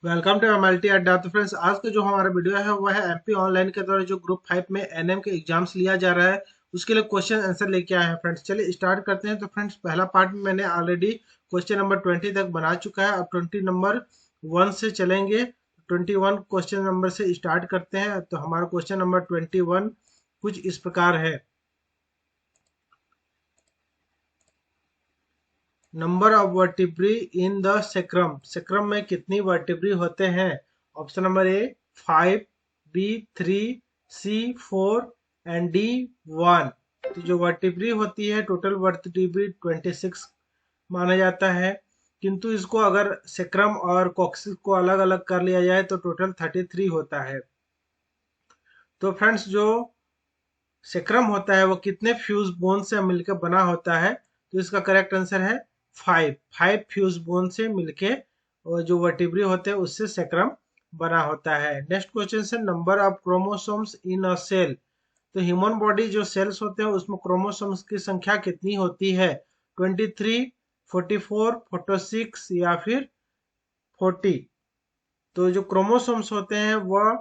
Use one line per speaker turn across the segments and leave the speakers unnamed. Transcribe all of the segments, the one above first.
Welcome to MLT अड्डा। तो friends, आज का जो हमारा वीडियो है वह है एमपी ऑनलाइन के द्वारा जो ग्रुप 5 में एनएम के एग्जाम्स लिया जा रहा है उसके लिए क्वेश्चन आंसर लेके आए हैं। फ्रेंड्स चलिए स्टार्ट करते हैं। तो फ्रेंड्स, पहला पार्ट में मैंने ऑलरेडी क्वेश्चन नंबर 20 तक बना चुका है। अब 20 नंबर 1 से चलेंगे। 21 क्वेश्चन नंबर से स्टार्ट करते हैं। तो हमारा क्वेश्चन नंबर 21 कुछ इस प्रकार है। Number of vertebrae in the sacrum. Sacrum में कितनी वर्टिब्री होते हैं? Option number A 5, B 3, C 4 and D 1। तो जो वर्टिब्री होती है टोटल वर्टिब्री 26 माना जाता है, किंतु इसको अगर सेक्रम और कॉक्सिस को अलग अलग कर लिया जाए तो टोटल 33 होता है। तो फ्रेंड्स, जो सेक्रम होता है वो कितने फ्यूज बोन से मिलकर बना होता है? तो इसका करेक्ट आंसर है 5 फ्यूज बोन से मिलके और जो वर्टिब्री होते हैं उससे सेक्रम बना होता है। नेक्स्ट क्वेश्चन से number of chromosomes in a cell. तो ह्यूमन बॉडी जो सेल्स होते हैं उसमें क्रोमोसोम्स की संख्या कितनी होती है? 23, 44, 46 या फिर 40। तो जो क्रोमोसोम्स होते हैं वह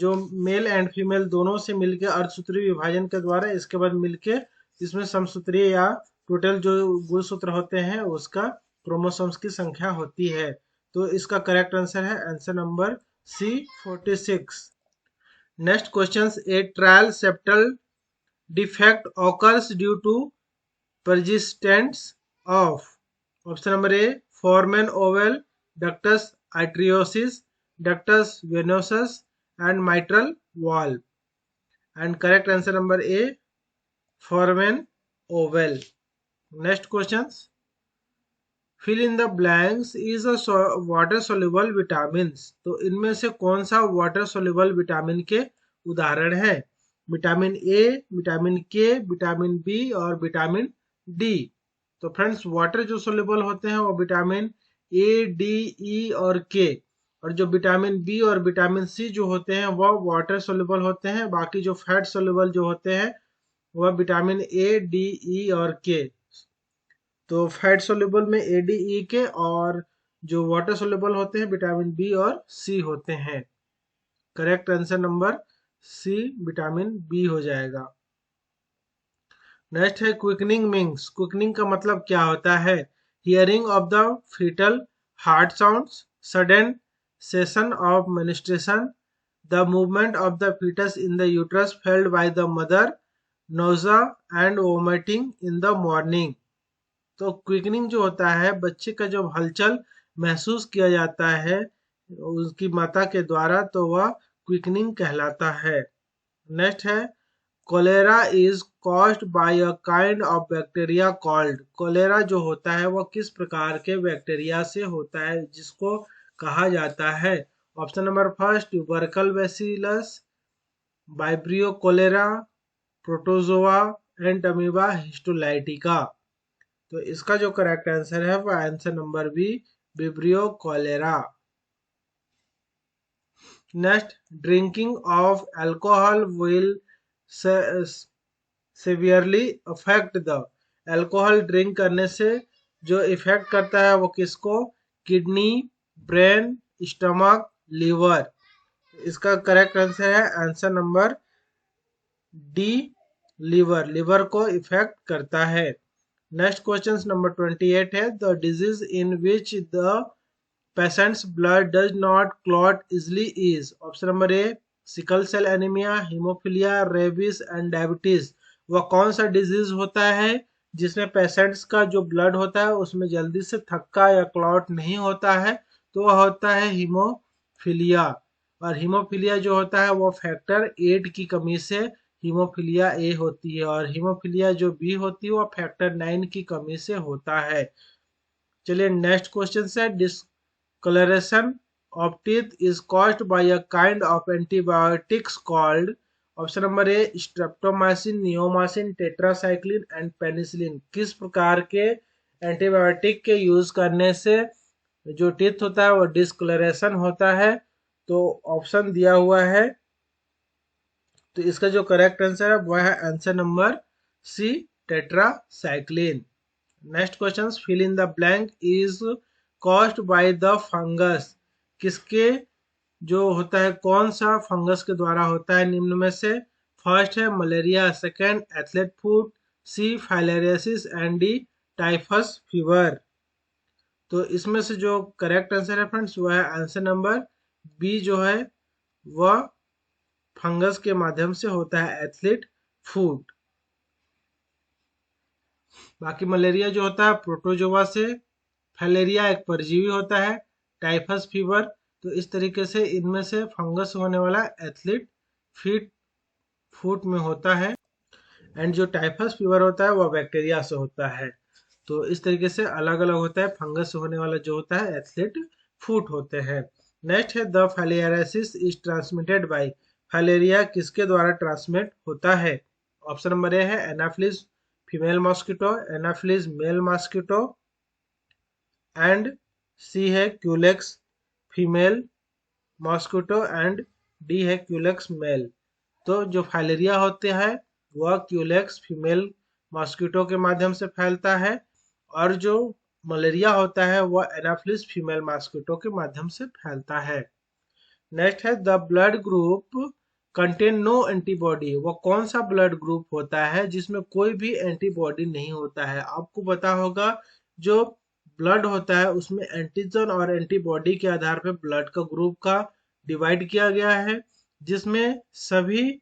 जो मेल एंड फीमेल दोनों से मिलके अर्धसूत्रीय विभाजन के द्वारा इसके बाद मिलके इसमें समसूत्रीय या टोटल जो गुणसूत्र होते हैं उसका क्रोमोसोम्स की संख्या होती है। तो इसका करेक्ट आंसर है answer number C 46। Next question, atrial septal defect occurs due to persistence of option number A foramen oval, ductus arteriosus, ductus venosus and mitral valve, and correct answer number A foramen oval. Next questions, fill in the blanks is a water soluble vitamins। तो इनमें से कौन सा water soluble vitamin के उदाहरण है? Vitamin A, vitamin के, vitamin B और विटामिन डी। तो फ्रेंड्स, वाटर जो सोल्यूबल होते हैं वो विटामिन ए, डी, ई और के, और जो विटामिन बी और विटामिन सी जो होते हैं वह वाटर सोल्यूबल होते हैं। बाकी जो फैट सोल्यूबल जो होते हैं वह विटामिन ए, डी, ई और के। तो फैट सोल्यूबल में ए, डी, ई के, और जो वाटर सोल्यूबल होते हैं विटामिन बी और सी होते हैं। Correct answer number C vitamin B हो जाएगा। नेक्स्ट है क्विकनिंग मीन्स। क्विकनिंग का मतलब क्या होता है? Hearing of the foetal heart sounds, sudden cessation of menstruation, the movement of the foetus in the uterus felt by the mother, nausea and vomiting in the morning. तो quickening जो होता है बच्चे का जब हलचल महसूस किया जाता है उसकी माता के द्वारा तो वह क्विकनिंग कहलाता है। नेक्स्ट है cholera is caused by a kind of bacteria called. Cholera जो होता है वह किस प्रकार के बैक्टीरिया से होता है जिसको कहा जाता है? Option number first tubercle bacillus, vibrio cholera, protozoa and amoeba histolytica. तो इसका जो करेक्ट आंसर है वह answer number B vibrio cholera. Next, drinking of alcohol will severely affect the. Alcohol drink करने से जो इफेक्ट करता है वो किसको? Kidney, brain, stomach, liver. इसका करेक्ट आंसर है answer number D liver. Liver को इफेक्ट करता है। नेक्स्ट क्वेश्चन नंबर 28 है the disease in which the patient's blood does not clot easily is. Option number A sickle cell anaemia, haemophilia, rabies and diabetes. वह कौन सा disease होता है जिसमें पेशेंट्स का जो ब्लड होता है उसमें जल्दी से थक्का या क्लॉट नहीं होता है? तो वह होता है हीमोफीलिया। और हीमोफीलिया जो होता है वो फैक्टर 8 की कमी से हीमोफीलिया ए होती है, और हीमोफीलिया जो बी होती है वो फैक्टर 9 की कमी से होता है। चलिए नेक्स्ट क्वेश्चन से, discolouration of teeth is caused by a kind of antibiotics called option number A streptomycin, neomycin, tetracycline and penicillin. किस प्रकार के एंटीबायोटिक के यूज करने से जो टीथ होता है वो डिस्कलरेशन होता है? तो ऑप्शन दिया हुआ है, तो इसका जो करेक्ट आंसर है वह है answer number C tetracycline. Next question, fill in the blank is caused by the fungus। किसके जो होता है, कौन सा फंगस के द्वारा होता है निम्न में से? फर्स्ट है malaria, second athlete foot, C filariasis and D typhus fever. तो इसमें से जो करेक्ट आंसर है फ्रेंड्स वह है आंसर नंबर बी जो है वह फंगस के माध्यम से होता है, एथलीट फूट। बाकी मलेरिया जो होता है प्रोटोजोआ से, फाइलेरिया एक परजीवी होता है, टाइफस फीवर। तो इस तरीके से इनमें से फंगस होने वाला एथलीट फीट फूट में होता है, एंड जो टाइफस फीवर होता है वह बैक्टीरिया से होता है। तो इस तरीके से अलग अलग होता है, फंगस से होने वाला जो होता है एथलीट फूट होते हैं। नेक्स्ट है the filariasis is transmitted by. Filaria किसके द्वारा ट्रांसमिट होता है? ऑप्शन नंबर ए है anopheles female mosquito, anopheles male mosquito, and C है culex female mosquito, and D है क्यूलेक्स मेल। तो जो फाइलेरिया होते हैं वह क्यूलेक्स फीमेल मॉस्किटो के माध्यम से फैलता है, और जो मलेरिया होता है वह एनाफिलिस फीमेल मॉस्किटो के माध्यम से फैलता है। नेक्स्ट है the blood group contain no antibody. वह कौन सा ब्लड ग्रुप होता है जिसमें कोई भी एंटीबॉडी नहीं होता है? आपको पता होगा जो ब्लड होता है उसमें एंटीजन और एंटीबॉडी के आधार पर ब्लड का ग्रुप का डिवाइड किया गया है, जिसमें सभी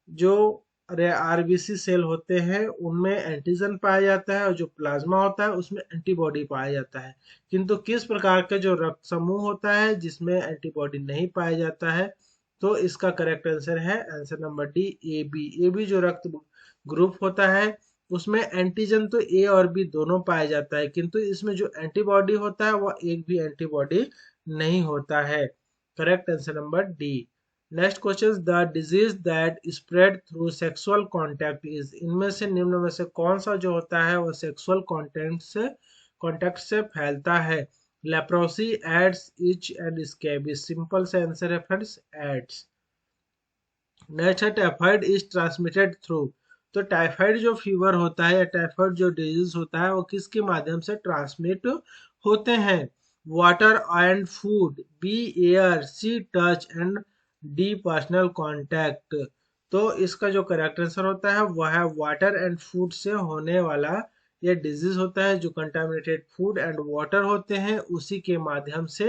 जो आरबीसी सेल होते हैं उनमें एंटीजन पाया जाता है, और जो प्लाज्मा होता है उसमें एंटीबॉडी पाया जाता है। किंतु किस प्रकार का जो रक्त समूह होता है जिसमें एंटीबॉडी नहीं पाया जाता है? तो इसका करेक्ट आंसर है answer number D, A B. ए बी जो रक्त ग्रुप होता है उसमें एंटीजन तो ए और बी दोनों पाया जाता है, किंतु इसमें जो एंटीबॉडी होता है वह एक भी एंटीबॉडी नहीं होता है। Correct answer number D. Next question, the disease that spread through sexual contact is. इनमें से निम्न में से कौन सा जो होता है वह सेक्सुअल कॉन्टैक्ट से फैलता है? Leprosy, AIDS, itch and scabies. Simple से आंसर है फ्रेंड्स एड्स। नेक्स्ट है टाइफाइड इज ट्रांसमिटेड थ्रू। तो टाइफाइड जो फीवर होता है या टाइफाइड जो डिजीज होता है वो किसके माध्यम से ट्रांसमिट होते हैं? Water and food, B air, C touch, and D personal contact. तो इसका जो करेक्ट आंसर होता है वह है वाटर एंड फूड से होने वाला यह डिजीज होता है। जो कंटामिनेटेड फूड एंड वाटर होते हैं उसी के माध्यम से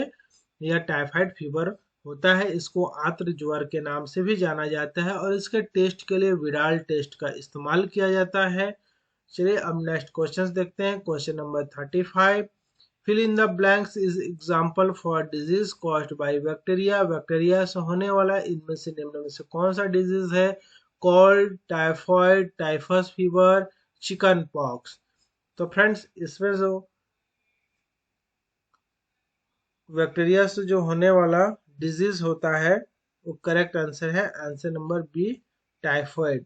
यह टाइफाइड फीवर होता है। इसको आंत्र ज्वर के नाम से भी जाना जाता है, और इसके टेस्ट के लिए विडाल टेस्ट का इस्तेमाल किया जाता है। चलिए अब नेक्स्ट क्वेश्चन देखते हैं। Question number 35, fill in the blanks is example for disease caused by bacteria. बैक्टीरिया से होने वाला इनमें से निम्न में से कौन सा डिजीज है? Cold, typhoid, typhus fever, chicken pox. तो फ्रेंड्स इसमें जो बैक्टीरिया से जो होने वाला डिजीज होता है वो करेक्ट आंसर है answer number B, typhoid.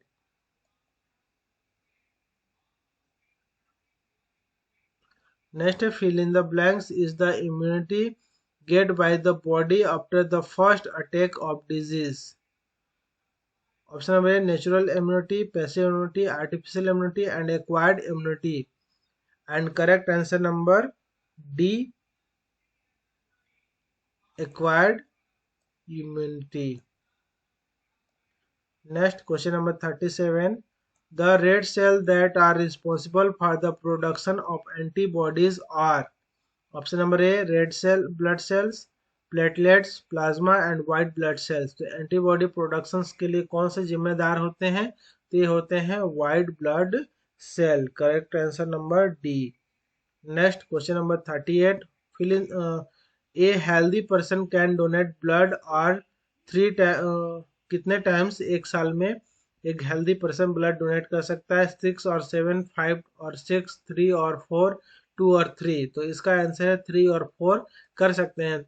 Next है fill in the blanks is the immunity get by the body after the first attack of disease. Option number A natural immunity, passive immunity, artificial immunity, and acquired immunity. And correct answer number D, acquired immunity. Next question number 37. The red cells that are responsible for the production of antibodies are. Option number A red cell blood cells, platelets, plasma and white blood cells. तो antibody production के लिए कौन से जिम्मेदार होते हैं? तो ये होते हैं white blood cell. Correct answer number D. Next question number 38, fill in a healthy person can donate blood और कितने टाइम्स एक साल में एक हेल्दी पर्सन ब्लड डोनेट कर सकता है? 6 और 7, 5 और 6, 3 और 4, 2 और 3। तो इसका आंसर है 3 और 4 कर सकते हैं।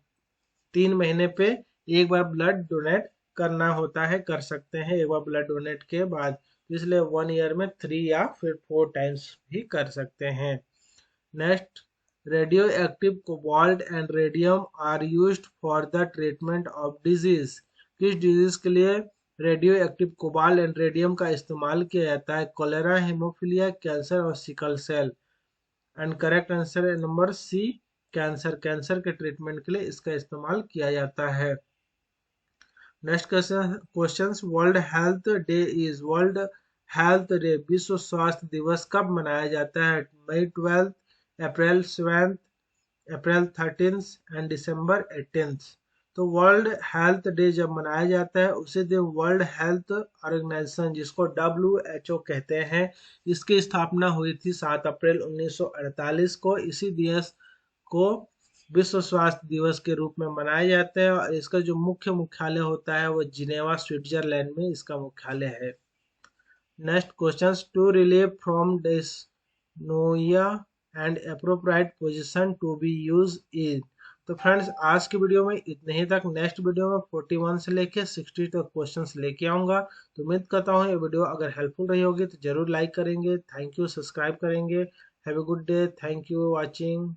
3 महीने पे एक बार ब्लड डोनेट करना होता है, कर सकते हैं एक बार ब्लड डोनेट के बाद। इसलिए 1 ईयर में 3 या फिर 4 टाइम्स भी कर सकते हैं। Next, radio active cobalt and radium are used for the treatment of disease. किस डिजीज के लिए radio active cobalt and radium का इस्तेमाल किया जाता है? कोलेरा, हेमोफीलिया, कैंसर और sickle cell. And correct answer है नंबर सी, कैंसर के ट्रीटमेंट के लिए इसका इस्तेमाल किया जाता है। Next question, world health day विश्व स्वास्थ्य दिवस कब मनाया जाता है? मई 12, अप्रैल 7, अप्रैल 13 एंड दिसंबर 18। तो वर्ल्ड हेल्थ डे जब मनाया जाता है उसी दिन वर्ल्ड हेल्थ ऑर्गेनाइजेशन, जिसको WHO कहते हैं, इसकी स्थापना हुई थी 7 अप्रैल 1948 को। इसी दिवस को विश्व स्वास्थ्य दिवस के रूप में मनाया जाता है और इसका जो मुख्य मुख्यालय होता है वो जिनेवा स्विट्जरलैंड में इसका मुख्यालय है। Next question, to relieve from dyspnoea and appropriate position to be use in. तो फ्रेंड्स आज की वीडियो में इतने ही तक। नेक्स्ट वीडियो में 41 से लेके 60 तक क्वेश्चंस लेके आऊंगा। तो उम्मीद करता हूँ ये वीडियो अगर हेल्पफुल रही होगी तो जरूर लाइक करेंगे। थैंक यू, सब्सक्राइब करेंगे। Have a good day, thank you watching.